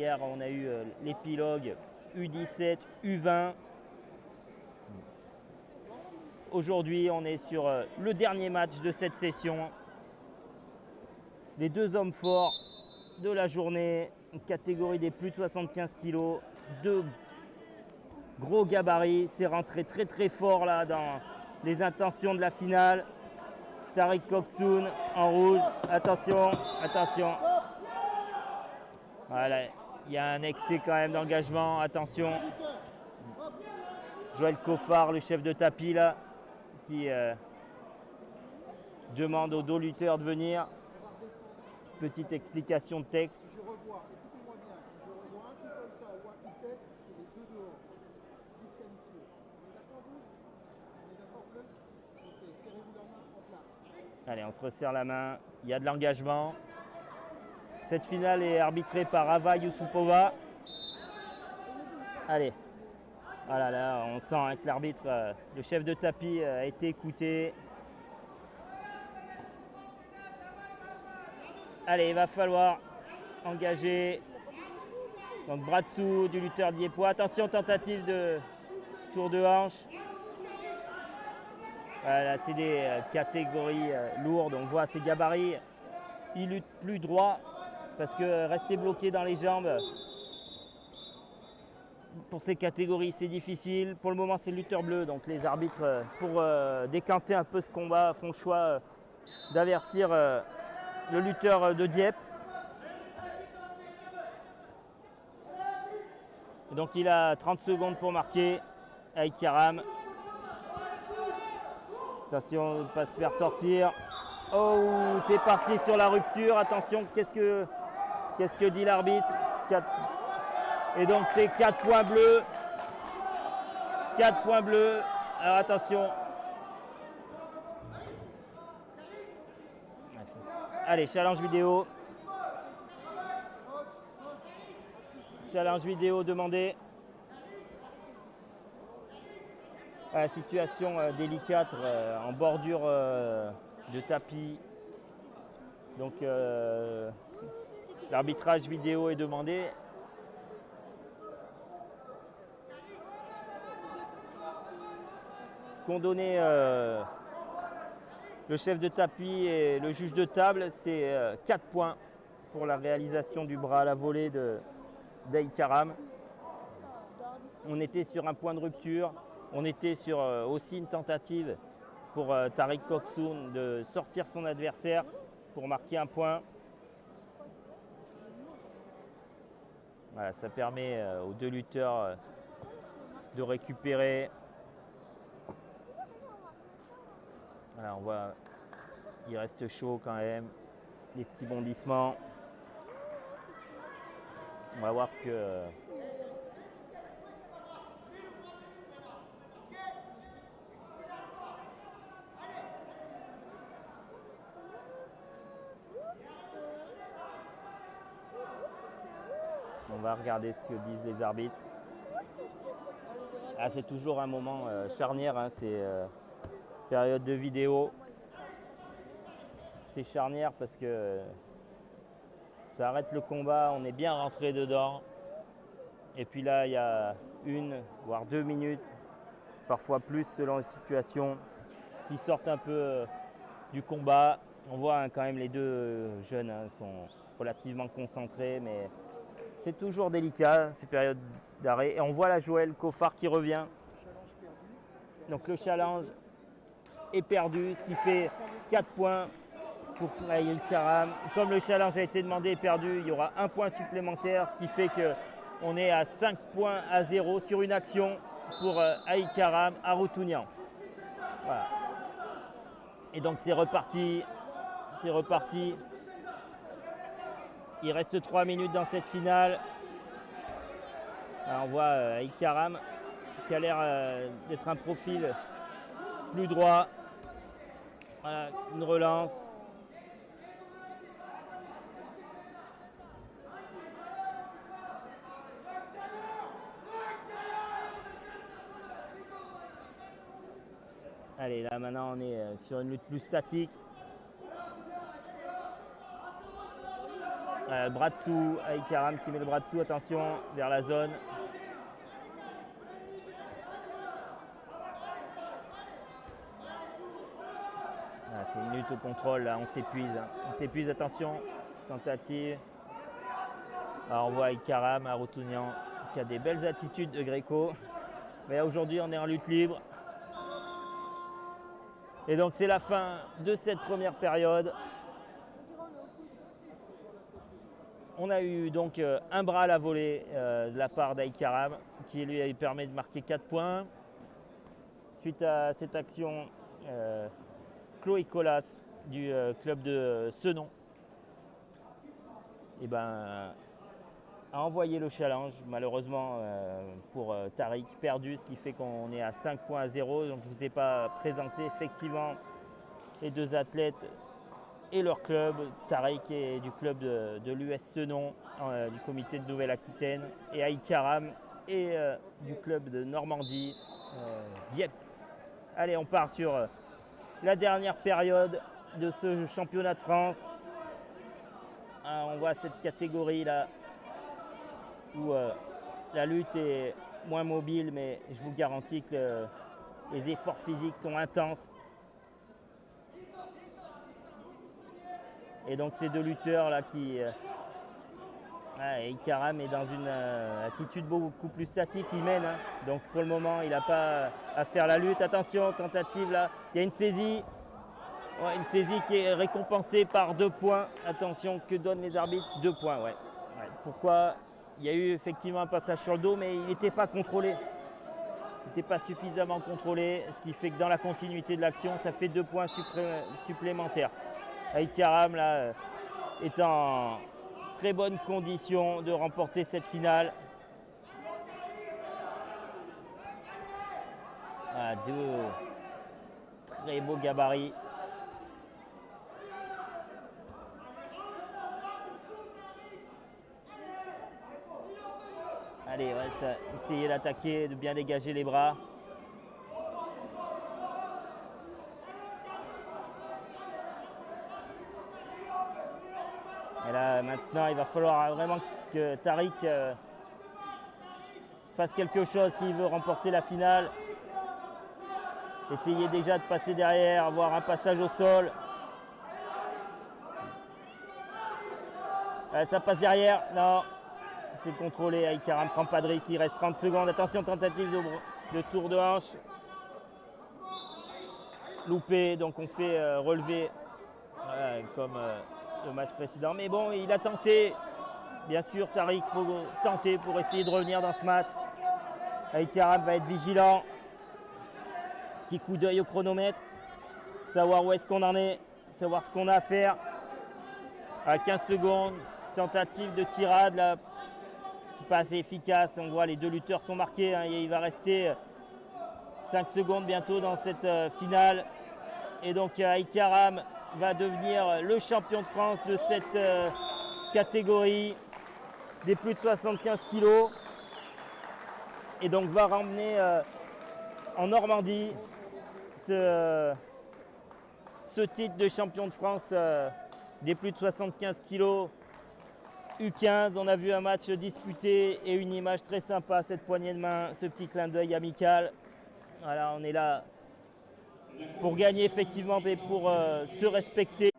Hier, on a eu l'épilogue U17, U20. Aujourd'hui, on est sur le dernier match de cette session. Les deux hommes forts de la journée, catégorie des plus de 75 kg, deux gros gabarits. C'est rentré très très fort là dans les intentions de la finale. Tariq Koksoun en rouge. Attention, attention. Voilà, il y a un excès quand même d'engagement. Attention. Joël Coffard, le chef de tapis là, qui demande aux deux lutteurs de venir. Petite explication de texte. Je revois, écoutez-moi bien, si je revois un coup comme ça ou un coup de tête, c'est les deux dehors. Disqualifiés. On est d'accord, vous? On est d'accord, bleu? Ok, serrez-vous la main en place. Allez, on se resserre la main. Il y a de l'engagement. Cette finale est arbitrée par Ava Yusupova. Allez. Voilà, là, on sent que l'arbitre, le chef de tapis, a été écouté. Allez, il va falloir engager. Donc, bras dessous du lutteur diepois. Attention, tentative de tour de hanche. Voilà, c'est des catégories lourdes. On voit ces gabarits. Il lutte plus droit parce que rester bloqué dans les jambes, pour ces catégories, c'est difficile. Pour le moment, c'est le lutteur bleu. Donc, les arbitres, pour décanter un peu ce combat, font le choix d'avertir le lutteur de Dieppe. Et donc, il a 30 secondes pour marquer. Aïk Karam. Attention de ne pas se faire sortir. Oh, c'est parti sur la rupture. Attention, qu'est-ce que dit l'arbitre? Et donc, c'est 4 points bleus. 4 points bleus. Alors, attention. Allez, challenge vidéo. Challenge vidéo demandé. Situation délicate en bordure de tapis. Donc l'arbitrage vidéo est demandé. Ce qu'ont donné le chef de tapis et le juge de table, c'est 4 points pour la réalisation du bras à la volée d'Aïk Karam. On était sur un point de rupture. On était sur aussi une tentative pour Tariq Koksoun de sortir son adversaire pour marquer un point. Voilà, ça permet aux deux lutteurs de récupérer. Voilà, on voit, il reste chaud quand même. Les petits bondissements. On va voir ce que... On va regarder ce que disent les arbitres. Ah, c'est toujours un moment charnière, hein, c'est période de vidéo. C'est charnière parce que ça arrête le combat, on est bien rentré dedans. Et puis là, il y a 1 voire 2 minutes, parfois plus selon les situations, qui sortent un peu du combat. On voit hein, quand même les deux jeunes hein, sont relativement concentrés, mais c'est toujours délicat ces périodes d'arrêt. Et on voit la Joël Coffard qui revient. Donc le challenge est perdu, ce qui fait 4 points pour Aïk Karam. Comme le challenge a été demandé et perdu, il y aura 1 point supplémentaire, ce qui fait qu'on est à 5 points à 0 sur une action pour Aïk Karam à Routounian. Voilà. Et donc c'est reparti. C'est reparti. Il reste 3 minutes dans cette finale. Alors on voit Aïk Karam qui a l'air d'être un profil plus droit. Voilà, une relance. Allez, là maintenant on est sur une lutte plus statique. Bras dessous, Aïkaram qui met le bras dessous, attention, vers la zone. C'est une lutte au contrôle, là, on s'épuise, attention, tentative. Alors, on voit Aïkaram, Aroutunian, qui a des belles attitudes de Gréco. Mais aujourd'hui, on est en lutte libre. Et donc, c'est la fin de cette première période. On a eu donc un bras à la volée de la part d'Aïkaram, qui lui permet de marquer 4 points. Suite à cette action, Chloé Colas du club de Senon a envoyé le challenge, malheureusement pour Tariq, perdu, ce qui fait qu'on est à 5 points à 0. Donc je ne vous ai pas présenté effectivement les deux athlètes et leur club. Tariq est du club de l'US Senon, du comité de Nouvelle-Aquitaine, et Aïkaram est du club de Normandie, Dieppe. Allez, on part sur la dernière période de ce championnat de France. On voit cette catégorie là où la lutte est moins mobile, mais je vous garantis que les efforts physiques sont intenses. Et donc ces deux lutteurs là Aïkaram est dans une attitude beaucoup plus statique, il mène. Donc pour le moment, il n'a pas à faire la lutte. Attention, tentative là, il y a une saisie. Ouais, une saisie qui est récompensée par 2 points. Attention, que donnent les arbitres? 2 points, ouais. Pourquoi? Il y a eu effectivement un passage sur le dos, mais il n'était pas contrôlé. Il n'était pas suffisamment contrôlé, ce qui fait que dans la continuité de l'action, ça fait 2 points supplémentaires. Aïkaram là est en très bonne condition de remporter cette finale. Deux très beaux gabarits. Allez, essayez d'attaquer, de bien dégager les bras. Et là, maintenant, il va falloir vraiment que Tariq fasse quelque chose s'il veut remporter la finale. Essayez déjà de passer derrière, avoir un passage au sol. Ça passe derrière, non. C'est contrôlé, Aïkaram prend pas de risque, il reste 30 secondes. Attention, tentative de tour de hanche. Loupé, donc on fait relever comme le match précédent. Mais bon, il a tenté. Bien sûr, Tariq faut tenter pour essayer de revenir dans ce match. Aïkaram va être vigilant. Petit coup d'œil au chronomètre. Savoir où est-ce qu'on en est. Savoir ce qu'on a à faire. À 15 secondes, tentative de tirade là. C'est pas assez efficace, on voit les deux lutteurs sont marqués, et il va rester 5 secondes bientôt dans cette finale. Et donc Aïkaram va devenir le champion de France de cette catégorie des plus de 75 kilos. Et donc va ramener en Normandie ce titre de champion de France des plus de 75 kilos. U15, on a vu un match disputé et une image très sympa, cette poignée de main, ce petit clin d'œil amical. Voilà, on est là pour gagner effectivement, mais pour se respecter